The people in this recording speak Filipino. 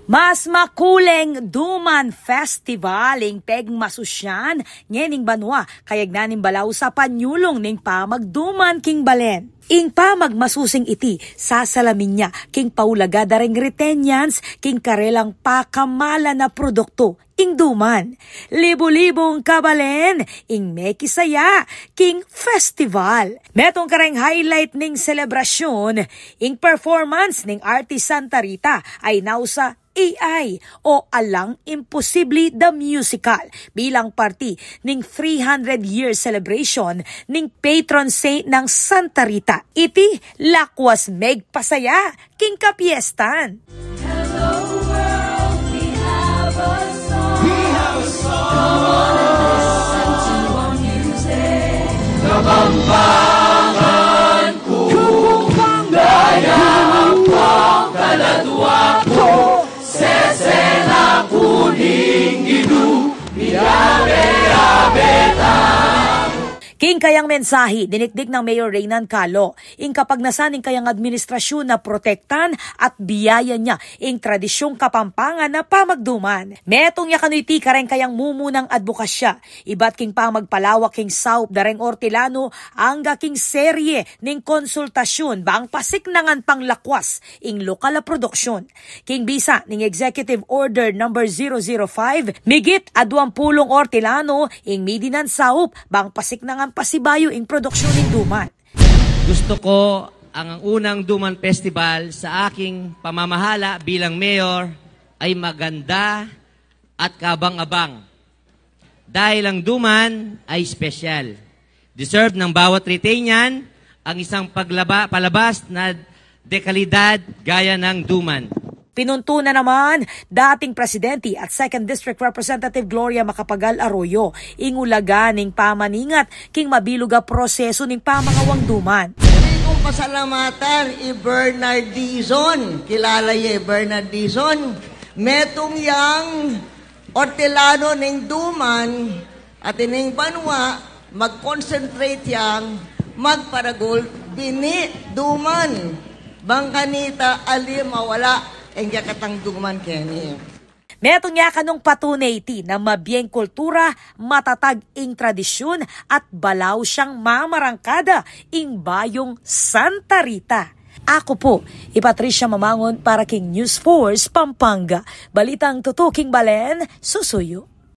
Mas makuleng Duman Festival ing peg masusyan ngening banwa kayag naning balaw sa panyulong ning pamagduman king balen. Ing pamagmasusing iti sasalamin niya king paulaga dareng retenyans king karelang pakamala na produkto ing duman. Libo-libong kabalen ing mekisaya king festival. Metong kareng highlight ning selebrasyon ing performance ning artist Santa Rita ay nausa AI o Alang Imposible the Musical bilang party ning 300-year celebration ning patron saint ng Santa Rita. Iti lakwas megpasaya king kapiestan. Hello world, we have a song. We have a song. Come on and listen to our music. Kabambangan ko, gaya ang pangkaladwa ko. Sesena kuning gidu, miyabe-abeta. King kayang mensahe, dinikdik ng Mayor Reynan Calo, ing kapag nasaning kayang administrasyon na protektan at biyaya niya ing tradisyong kapampangan na pamagduman. Metong yakanuiti kareng kayang mumunang advokasya, ibat king pamagpalawak king saup dareng Ortilano angga king serye ning konsultasyon baang pasiknangan panglakwas ing lokal na produksyon. King bisa ning Executive Order No. 005, migit 20 Ortilano ing midinan saup baang pasiknangan pasibayo ing produksyon ng Duman. Gusto ko ang unang Duman Festival sa aking pamamahala bilang mayor ay maganda at kabang-abang. Dahil ang Duman ay special. Deserve ng bawat Riteñan ang isang palabas na dekalidad gaya ng Duman. Pinunto na naman dating presidente at 2nd District Representative Gloria Macapagal Arroyo ingulaga ning pamaningat king mabiluga proseso ning pamangawang duman. Kung pasalamatan Bernard Dizon, kilala ye Bernard Dizon, metong yang Ortilano ning duman at ining banwa mag-concentrate yang magparagol bini duman. Bangkanita ali mawala ang yakatang duman keni. Metong niya kanong patunay iti na mabiyeng kultura, matatag ing tradisyon at balaw siyang mamarangkada ing bayong Santa Rita. Ako po, Patricia Mamangon para king News Force Pampanga. Balitang tutuking balen, susuyo.